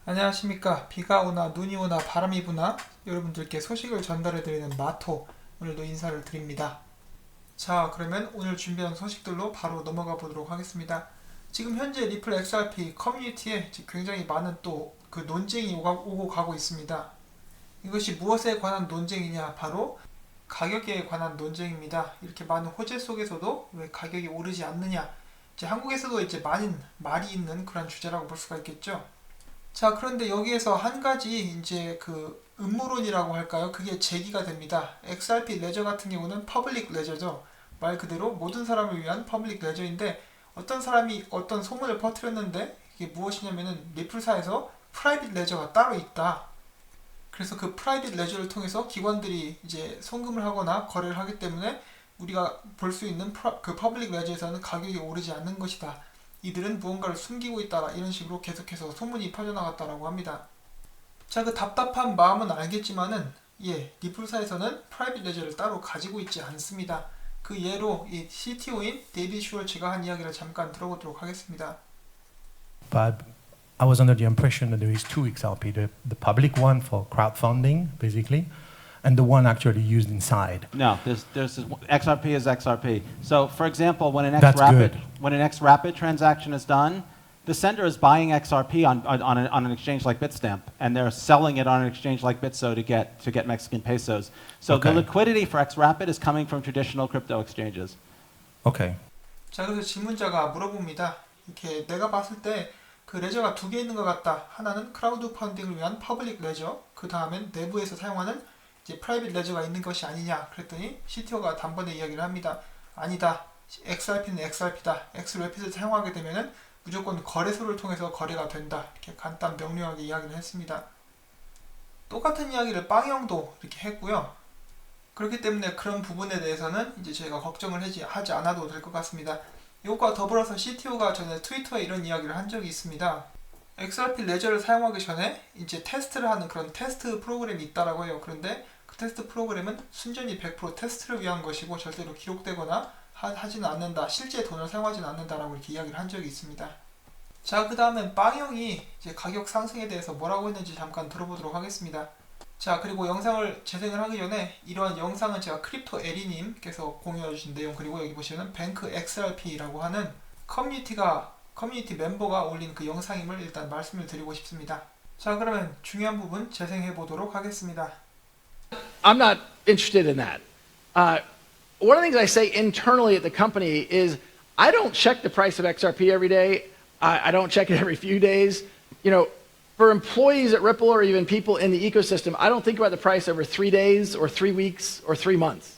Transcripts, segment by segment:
안녕하십니까. 비가 오나 눈이 오나 바람이 부나 여러분들께 소식을 전달해드리는 마토, 오늘도 인사를 드립니다. 자, 그러면 오늘 준비한 소식들로 바로 넘어가 보도록 하겠습니다. 지금 현재 리플 XRP 커뮤니티에 굉장히 많은 또 그 논쟁이 오고 가고 있습니다. 이것이 무엇에 관한 논쟁이냐? 바로 가격에 관한 논쟁입니다. 이렇게 많은 호재 속에서도 왜 가격이 오르지 않느냐? 이제 한국에서도 이제 많은 말이 있는 그런 주제라고 볼 수가 있겠죠. 자, 그런데 여기에서 한 가지 이제 그 음모론이라고 할까요? 그게 제기가 됩니다. XRP 레저 같은 경우는 퍼블릭 레저죠. 말 그대로 모든 사람을 위한 퍼블릭 레저인데 어떤 사람이 어떤 소문을 퍼뜨렸는데 이게 무엇이냐면은 리플사에서 프라이빗 레저가 따로 있다. 그래서 그 프라이빗 레저를 통해서 기관들이 이제 송금을 하거나 거래를 하기 때문에 우리가 볼 수 있는 그 퍼블릭 레저에서는 가격이 오르지 않는 것이다. 이들은 무언가를 숨기고 있다. 이런 식으로 계속해서 소문이 퍼져나갔다라고 합니다. 자, 그 답답한 마음은 알겠지만은 리플사에서는 프라이빗 레저를 따로 가지고 있지 않습니다. 그 예로 이 CTO인 데이비드 슈월츠가 한 이야기를 잠깐 들어보도록 하겠습니다. But I was under the impression that there is two XRP, the public one for crowdfunding, basically, and the one actually used inside. No, there's XRP is XRP. So, for example, when an That's XRapid good. transaction is done, the sender is buying XRP on an exchange like Bitstamp, and they're selling it on an exchange like Bitso to get Mexican pesos. So Okay. the liquidity for XRapid is coming from traditional crypto exchanges. Okay. 자, 그래서 질문자가 물어봅니다. 이렇게 내가 봤을 때 그 레저가 두 개 있는 것 같다. 하나는 크라우드 펀딩을 위한 퍼블릭 레저, 그 다음엔 내부에서 사용하는 이제 프라이빗 레저가 있는 것이 아니냐. 그랬더니 CTO가 단번에 이야기를 합니다. 아니다. XRP는 XRP다. XRP를 사용하게 되면은 무조건 거래소를 통해서 거래가 된다. 이렇게 간단 명료하게 이야기를 했습니다. 똑같은 이야기를 빵형도 이렇게 했고요. 그렇기 때문에 그런 부분에 대해서는 이제 저희가 걱정을 하지 않아도 될 것 같습니다. 이것과 더불어서 CTO가 전에 트위터에 이런 이야기를 한 적이 있습니다. XRP 레저를 사용하기 전에 이제 테스트를 하는 그런 테스트 프로그램이 있다라고 해요. 그런데 그 테스트 프로그램은 순전히 100% 테스트를 위한 것이고 절대로 기록되거나 하지는 않는다. 실제 돈을 사용하지는 않는다라고 이렇게 이야기를 한 적이 있습니다. 자, 그 다음엔 빵형이 이제 가격 상승에 대해서 뭐라고 했는지 잠깐 들어보도록 하겠습니다. 자, 그리고 영상을 재생을 하기 전에 이러한 영상은 제가 크립토 에리님께서 공유해 주신 내용, 그리고 여기 보시면 뱅크 XRP라고 하는 커뮤니티 멤버가 올린 그 영상임을 일단 말씀을 드리고 싶습니다. 자, 그러면 중요한 부분 재생해 보도록 하겠습니다. I'm not interested in that. One of the things I say internally at the company is I don't check the price of XRP every day. I don't check it every few days. You know, for employees at Ripple or even people in the ecosystem, I don't think about the price over 3 days or 3 weeks or 3 months.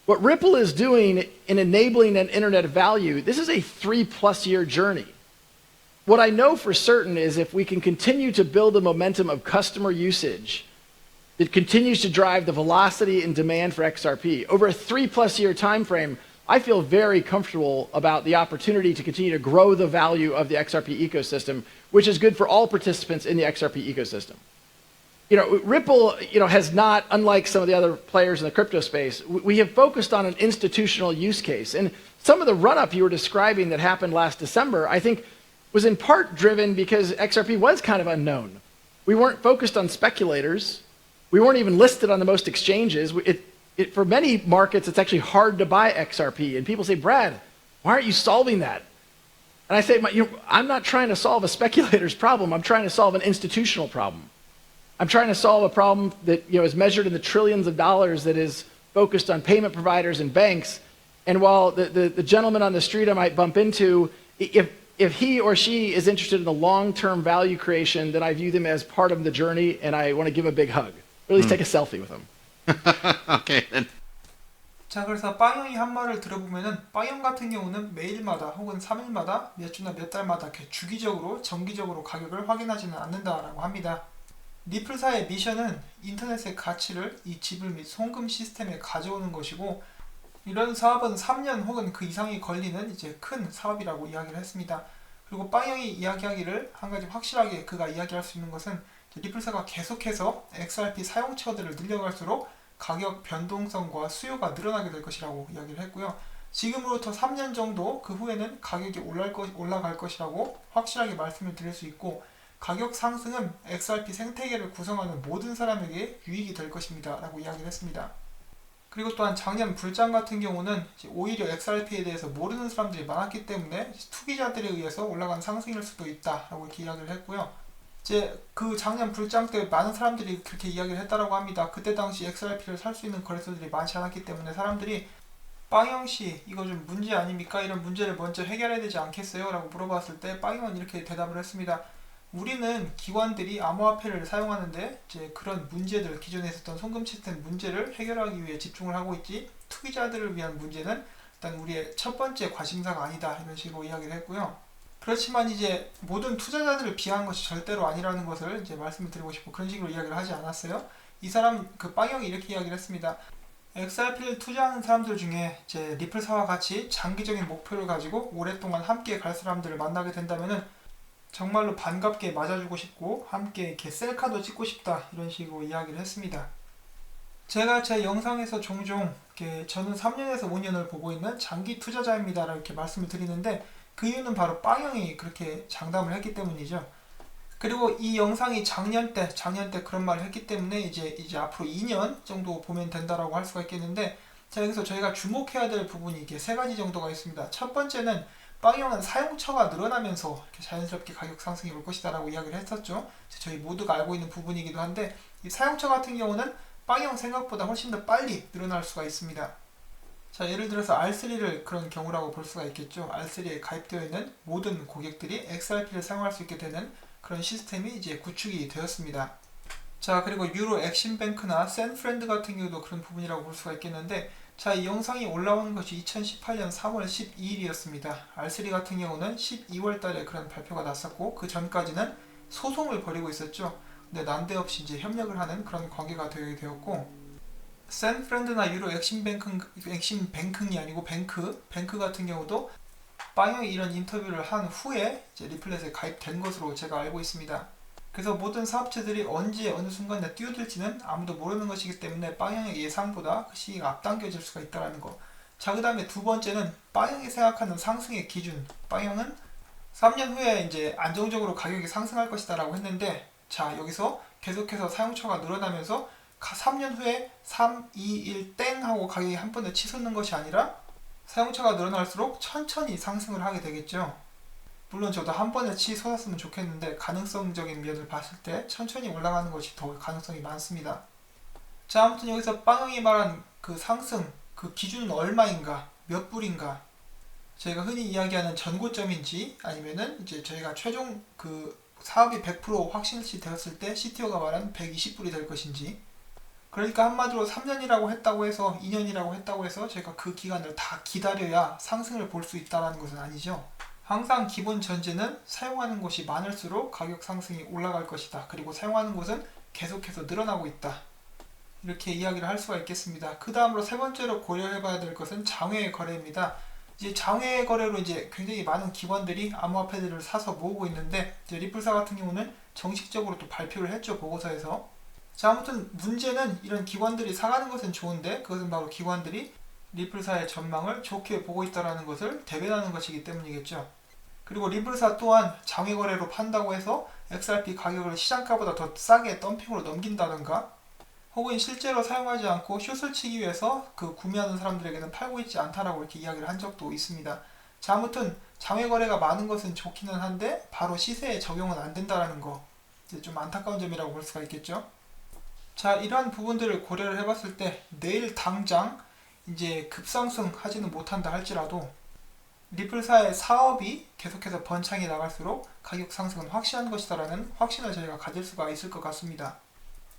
What Ripple is doing in enabling an internet of value, this is a 3+ year journey. What I know for certain is if we can continue to build the momentum of customer usage, it continues to drive the velocity and demand for XRP. Over a 3+ year time frame, I feel very comfortable about the opportunity to continue to grow the value of the XRP ecosystem, which is good for all participants in the XRP ecosystem. You know, Ripple, has not, unlike some of the other players in the crypto space, we have focused on an institutional use case. And some of the run-up you were describing that happened last December, I think, was in part driven because XRP was kind of unknown. We weren't focused on speculators. We weren't even listed on the most exchanges. For many markets, it's actually hard to buy XRP. And people say, Brad, why aren't you solving that? And I say, I'm not trying to solve a speculator's problem. I'm trying to solve an institutional problem. I'm trying to solve a problem that is measured in the trillions of dollars that is focused on payment providers and banks. And while the gentleman on the street I might bump into, if he or she is interested in the long-term value creation, then I view them as part of the journey, and I want to give a big hug. Or at least take a selfie with them. Okay. 자, 그래서 빵형이 한 말을 들어보면은 빵형 같은 경우는 매일마다 혹은 3일마다 몇 주나 몇 달마다 이렇게 주기적으로 정기적으로 가격을 확인하지는 않는다라고 합니다. 리플사의 미션은 인터넷의 가치를 이 지불 및 송금 시스템에 가져오는 것이고, 이런 사업은 3년 혹은 그 이상이 걸리는 이제 큰 사업이라고 이야기를 했습니다. 그리고 빵형이 이야기하기를 한 가지 확실하게 그가 이야기할 수 있는 것은 리플사가 계속해서 XRP 사용처들을 늘려갈수록 가격 변동성과 수요가 늘어나게 될 것이라고 이야기를 했고요. 지금으로부터 3년 정도 그 후에는 가격이 올라갈 것이라고 확실하게 말씀을 드릴 수 있고, 가격 상승은 XRP 생태계를 구성하는 모든 사람에게 유익이 될 것입니다 라고 이야기를 했습니다. 그리고 또한 작년 불장 같은 경우는 오히려 XRP에 대해서 모르는 사람들이 많았기 때문에 투기자들에 의해서 올라간 상승일 수도 있다라고 이렇게 이야기를 했고요. 이제 그 작년 불장 때 많은 사람들이 그렇게 이야기를 했다라고 합니다. 그때 당시 XRP를 살 수 있는 거래소들이 많지 않았기 때문에 사람들이 빵형씨 이거 좀 문제 아닙니까? 이런 문제를 먼저 해결해야 되지 않겠어요? 라고 물어봤을 때 빵형은 이렇게 대답을 했습니다. 우리는 기관들이 암호화폐를 사용하는데 이제 그런 문제들, 기존에 있었던 송금 시스템 문제를 해결하기 위해 집중을 하고 있지, 투기자들을 위한 문제는 일단 우리의 첫 번째 관심사가 아니다, 이런 식으로 이야기를 했고요. 그렇지만 이제 모든 투자자들을 비하한 것이 절대로 아니라는 것을 이제 말씀을 드리고 싶고, 그런 식으로 이야기를 하지 않았어요. 이 사람, 그 빵형이 이렇게 이야기를 했습니다. XRP를 투자하는 사람들 중에 이제 리플사와 같이 장기적인 목표를 가지고 오랫동안 함께 갈 사람들을 만나게 된다면은 정말로 반갑게 맞아주고 싶고 함께 이렇게 셀카도 찍고 싶다, 이런 식으로 이야기를 했습니다. 제가 제 영상에서 종종 이렇게 저는 3년에서 5년을 보고 있는 장기 투자자입니다 이렇게 말씀을 드리는데, 그 이유는 바로 빵형이 그렇게 장담을 했기 때문이죠. 그리고 이 영상이 작년 때 그런 말을 했기 때문에 이제 앞으로 2년 정도 보면 된다라고 할 수가 있겠는데, 자, 여기서 저희가 주목해야 될 부분이 이게 세 가지 정도가 있습니다. 첫 번째는 빵형은 사용처가 늘어나면서 이렇게 자연스럽게 가격 상승이 올 것이다 라고 이야기를 했었죠. 저희 모두가 알고 있는 부분이기도 한데, 이 사용처 같은 경우는 빵형 생각보다 훨씬 더 빨리 늘어날 수가 있습니다. 자, 예를 들어서 R3를 그런 경우라고 볼 수가 있겠죠. R3에 가입되어 있는 모든 고객들이 XRP를 사용할 수 있게 되는 그런 시스템이 이제 구축이 되었습니다. 자, 그리고 유로 엑심뱅크나 샌프렌드 같은 경우도 그런 부분이라고 볼 수가 있겠는데, 자, 이 영상이 올라오는 것이 2018년 3월 12일이었습니다. R3 같은 경우는 12월 달에 그런 발표가 났었고, 그 전까지는 소송을 벌이고 있었죠. 근데 난데없이 이제 협력을 하는 그런 관계가 되었고, 샌프렌드나 유로 엑심뱅크이 아니고 뱅크 같은 경우도 빵형이 이런 인터뷰를 한 후에 이제 리플렛에 가입된 것으로 제가 알고 있습니다. 그래서 모든 사업체들이 언제 어느 순간에 뛰어들지는 아무도 모르는 것이기 때문에 빵형의 예상보다 그 시기가 앞당겨질 수가 있다는 거. 자, 그 다음에 두 번째는 빵형이 생각하는 상승의 기준. 빵형은 3년 후에 이제 안정적으로 가격이 상승할 것이다 라고 했는데, 자, 여기서 계속해서 사용처가 늘어나면서 3년 후에 3, 2, 1 땡 하고 가격이 한 번에 치솟는 것이 아니라 사용처가 늘어날수록 천천히 상승을 하게 되겠죠. 물론 저도 한 번에 치솟았으면 좋겠는데, 가능성적인 면을 봤을 때 천천히 올라가는 것이 더 가능성이 많습니다. 자, 아무튼 여기서 빵형이 말한 그 상승, 그 기준은 얼마인가, 몇 불인가, 저희가 흔히 이야기하는 전고점인지, 아니면은 이제 저희가 최종 그 사업이 100% 확실시 되었을 때 CTO가 말한 120불이 될 것인지. 그러니까 한마디로 3년이라고 했다고 해서 2년이라고 했다고 해서 제가 그 기간을 다 기다려야 상승을 볼 수 있다는 것은 아니죠. 항상 기본 전제는 사용하는 곳이 많을수록 가격 상승이 올라갈 것이다. 그리고 사용하는 곳은 계속해서 늘어나고 있다. 이렇게 이야기를 할 수가 있겠습니다. 그 다음으로 세 번째로 고려해봐야 될 것은 장외 거래입니다. 이제 장외 거래로 이제 굉장히 많은 기관들이 암호화폐들을 사서 모으고 있는데, 이제 리플사 같은 경우는 정식적으로 또 발표를 했죠, 보고서에서. 자, 아무튼 문제는 이런 기관들이 사가는 것은 좋은데, 그것은 바로 기관들이 리플사의 전망을 좋게 보고 있다는 것을 대변하는 것이기 때문이겠죠. 그리고 리플사 또한 장외 거래로 판다고 해서 XRP 가격을 시장가보다 더 싸게 덤핑으로 넘긴다던가, 혹은 실제로 사용하지 않고 숏을 치기 위해서 그 구매하는 사람들에게는 팔고 있지 않다라고 이렇게 이야기를 한 적도 있습니다. 자, 아무튼 장외 거래가 많은 것은 좋기는 한데 바로 시세에 적용은 안 된다라는 거, 이제 좀 안타까운 점이라고 볼 수가 있겠죠. 자, 이러한 부분들을 고려를 해봤을 때 내일 당장 이제 급상승 하지는 못한다 할지라도 리플사의 사업이 계속해서 번창해 나갈수록 가격 상승은 확실한 것이다라는 확신을 저희가 가질 수가 있을 것 같습니다.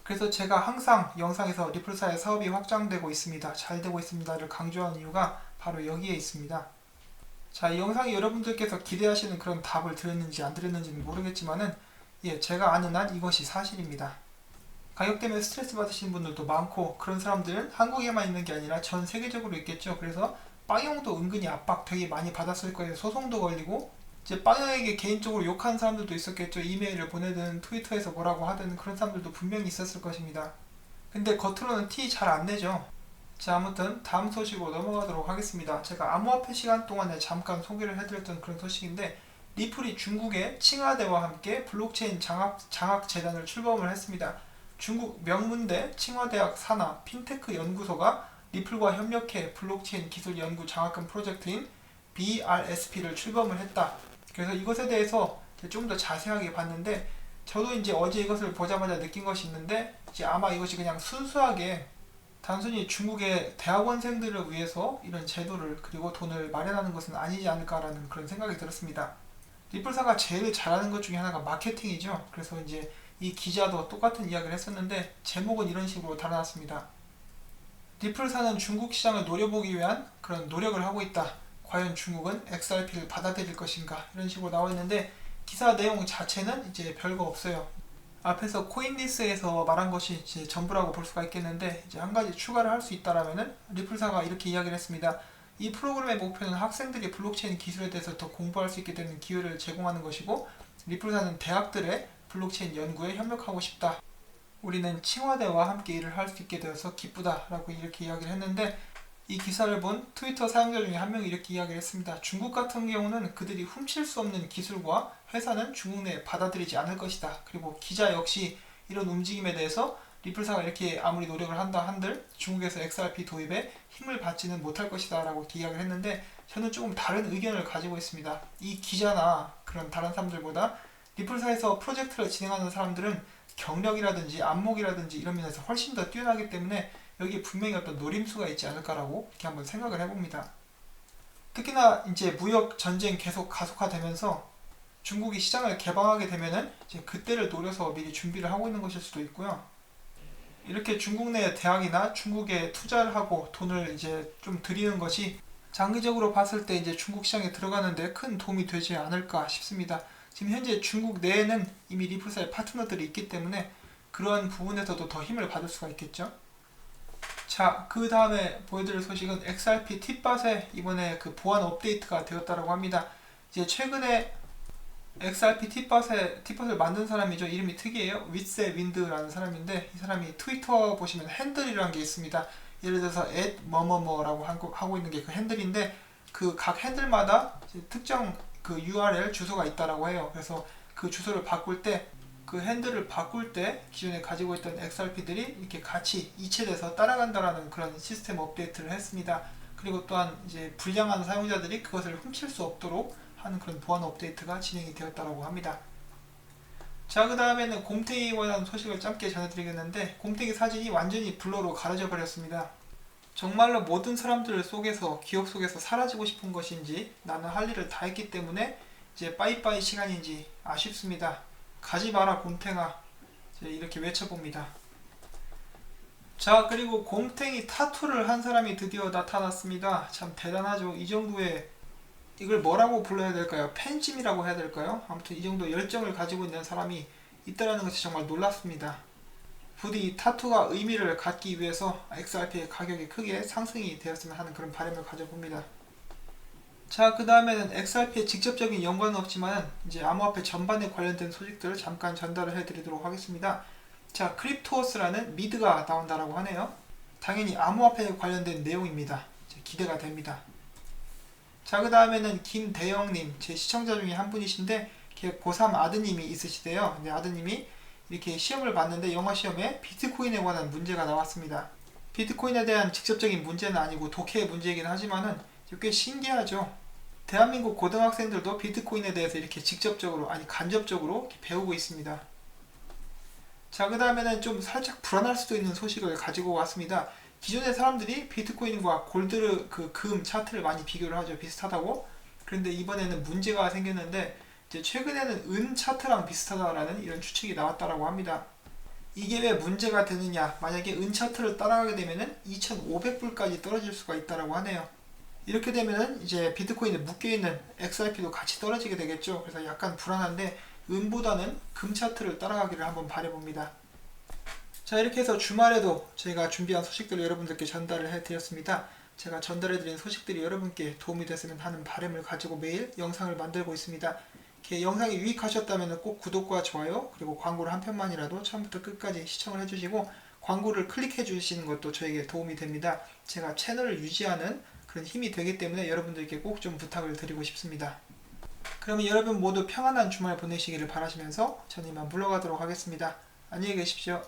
그래서 제가 항상 영상에서 리플사의 사업이 확장되고 있습니다, 잘 되고 있습니다를 강조하는 이유가 바로 여기에 있습니다. 자, 이 영상이 여러분들께서 기대하시는 그런 답을 드렸는지 안 드렸는지는 모르겠지만은, 제가 아는 한 이것이 사실입니다. 가격 때문에 스트레스 받으시는 분들도 많고, 그런 사람들은 한국에만 있는 게 아니라 전 세계적으로 있겠죠. 그래서 빵형도 은근히 압박 되게 많이 받았을 거예요. 소송도 걸리고, 이제 빵형에게 개인적으로 욕하는 사람들도 있었겠죠. 이메일을 보내든 트위터에서 뭐라고 하든 그런 사람들도 분명히 있었을 것입니다. 근데 겉으로는 티 잘 안 내죠. 자, 아무튼 다음 소식으로 넘어가도록 하겠습니다. 제가 암호화폐 시간 동안에 잠깐 소개를 해드렸던 그런 소식인데, 리플이 중국의 칭화대와 함께 블록체인 장학 재단을 출범을 했습니다. 중국 명문대 칭화대학 산하 핀테크 연구소가 리플과 협력해 블록체인 기술 연구 장학금 프로젝트인 BRSP를 출범을 했다. 그래서 이것에 대해서 좀 더 자세하게 봤는데, 저도 이제 어제 이것을 보자마자 느낀 것이 있는데, 이제 아마 이것이 그냥 순수하게 단순히 중국의 대학원생들을 위해서 이런 제도를 그리고 돈을 마련하는 것은 아니지 않을까라는 그런 생각이 들었습니다. 리플사가 제일 잘하는 것 중에 하나가 마케팅이죠. 그래서 이제 이 기자도 똑같은 이야기를 했었는데, 제목은 이런 식으로 달아놨습니다. 리플사는 중국 시장을 노려보기 위한 그런 노력을 하고 있다. 과연 중국은 XRP를 받아들일 것인가? 이런 식으로 나와 있는데, 기사 내용 자체는 이제 별거 없어요. 앞에서 코인리스에서 말한 것이 이제 전부라고 볼 수가 있겠는데, 이제 한 가지 추가를 할 수 있다라면은 리플사가 이렇게 이야기를 했습니다. 이 프로그램의 목표는 학생들이 블록체인 기술에 대해서 더 공부할 수 있게 되는 기회를 제공하는 것이고, 리플사는 대학들의 블록체인 연구에 협력하고 싶다. 우리는 칭화대와 함께 일을 할 수 있게 되어서 기쁘다라고 이렇게 이야기를 했는데, 이 기사를 본 트위터 사용자 중에 한 명이 이렇게 이야기를 했습니다. 중국 같은 경우는 그들이 훔칠 수 없는 기술과 회사는 중국 내에 받아들이지 않을 것이다. 그리고 기자 역시 이런 움직임에 대해서 리플사가 이렇게 아무리 노력을 한다 한들 중국에서 XRP 도입에 힘을 받지는 못할 것이다 라고 이야기를 했는데, 저는 조금 다른 의견을 가지고 있습니다. 이 기자나 그런 다른 사람들보다 리플사에서 프로젝트를 진행하는 사람들은 경력이라든지 안목이라든지 이런 면에서 훨씬 더 뛰어나기 때문에 여기에 분명히 어떤 노림수가 있지 않을까라고 이렇게 한번 생각을 해봅니다. 특히나 이제 무역 전쟁 계속 가속화되면서 중국이 시장을 개방하게 되면은 이제 그때를 노려서 미리 준비를 하고 있는 것일 수도 있고요. 이렇게 중국 내 대학이나 중국에 투자를 하고 돈을 이제 좀 들이는 것이 장기적으로 봤을 때 이제 중국 시장에 들어가는데 큰 도움이 되지 않을까 싶습니다. 지금 현재 중국 내에는 이미 리플사의 파트너들이 있기 때문에 그러한 부분에서도 더 힘을 받을 수가 있겠죠. 자, 그 다음에 보여드릴 소식은 XRP 팁밭에 이번에 그 보안 업데이트가 되었다고 합니다. 이제 최근에 XRP 팁밭을 만든 사람이죠. 이름이 특이해요. 윗세 윈드라는 사람인데, 이 사람이 트위터 보시면 핸들이라는 게 있습니다. 예를 들어서 @뭐뭐뭐라고 하고 있는 게 그 핸들인데, 그 각 핸들마다 특정 그 URL 주소가 있다라고 해요. 그래서 그 주소를 바꿀 때, 그 핸들을 바꿀 때 기존에 가지고 있던 XRP들이 이렇게 같이 이체돼서 따라간다라는 그런 시스템 업데이트를 했습니다. 그리고 또한 이제 불량한 사용자들이 그것을 훔칠 수 없도록 하는 그런 보안 업데이트가 진행이 되었다고 합니다. 자, 그 다음에는 곰탱이에 관한 소식을 짧게 전해드리겠는데, 곰탱이 사진이 완전히 블러로 가려져 버렸습니다. 정말로 모든 사람들 속에서, 기억 속에서 사라지고 싶은 것인지, 나는 할 일을 다 했기 때문에 이제 빠이빠이 시간인지 아쉽습니다. 가지 마라 곰탱아, 이렇게 외쳐봅니다. 자, 그리고 곰탱이 타투를 한 사람이 드디어 나타났습니다. 참 대단하죠. 이 정도의, 이걸 뭐라고 불러야 될까요? 팬심이라고 해야 될까요? 아무튼 이 정도 열정을 가지고 있는 사람이 있다는 것이 정말 놀랍습니다. 부디 이 타투가 의미를 갖기 위해서 XRP의 가격이 크게 상승이 되었으면 하는 그런 바람을 가져봅니다. 자, 그 다음에는 XRP에 직접적인 연관은 없지만 이제 암호화폐 전반에 관련된 소식들을 잠깐 전달을 해드리도록 하겠습니다. 자, 크립토스라는 미드가 나온다라고 하네요. 당연히 암호화폐에 관련된 내용입니다. 기대가 됩니다. 자, 그 다음에는 김대영님, 제 시청자 중에 한 분이신데 고3 아드님이 있으시대요. 근데 아드님이 이렇게 시험을 봤는데 영어 시험에 비트코인에 관한 문제가 나왔습니다. 비트코인에 대한 직접적인 문제는 아니고 독해의 문제이긴 하지만은 꽤 신기하죠. 대한민국 고등학생들도 비트코인에 대해서 이렇게 직접적으로, 아니 간접적으로 이렇게 배우고 있습니다. 자, 그 다음에는 좀 살짝 불안할 수도 있는 소식을 가지고 왔습니다. 기존의 사람들이 비트코인과 골드, 금 차트를 많이 비교를 하죠. 비슷하다고. 그런데 이번에는 문제가 생겼는데, 이제 최근에는 은 차트랑 비슷하다라는 이런 추측이 나왔다라고 합니다. 이게 왜 문제가 되느냐? 만약에 은 차트를 따라가게 되면은 2,500불까지 떨어질 수가 있다라고 하네요. 이렇게 되면은 이제 비트코인에 묶여있는 XRP도 같이 떨어지게 되겠죠. 그래서 약간 불안한데, 은보다는 금 차트를 따라가기를 한번 바라봅니다. 자, 이렇게 해서 주말에도 제가 준비한 소식들을 여러분들께 전달을 해드렸습니다. 제가 전달해드린 소식들이 여러분께 도움이 됐으면 하는 바람을 가지고 매일 영상을 만들고 있습니다. 이렇게 영상이 유익하셨다면 꼭 구독과 좋아요, 그리고 광고를 한 편만이라도 처음부터 끝까지 시청을 해주시고 광고를 클릭해 주시는 것도 저에게 도움이 됩니다. 제가 채널을 유지하는 그런 힘이 되기 때문에 여러분들께 꼭 좀 부탁을 드리고 싶습니다. 그러면 여러분 모두 평안한 주말 보내시기를 바라시면서 저는 이만 물러가도록 하겠습니다. 안녕히 계십시오.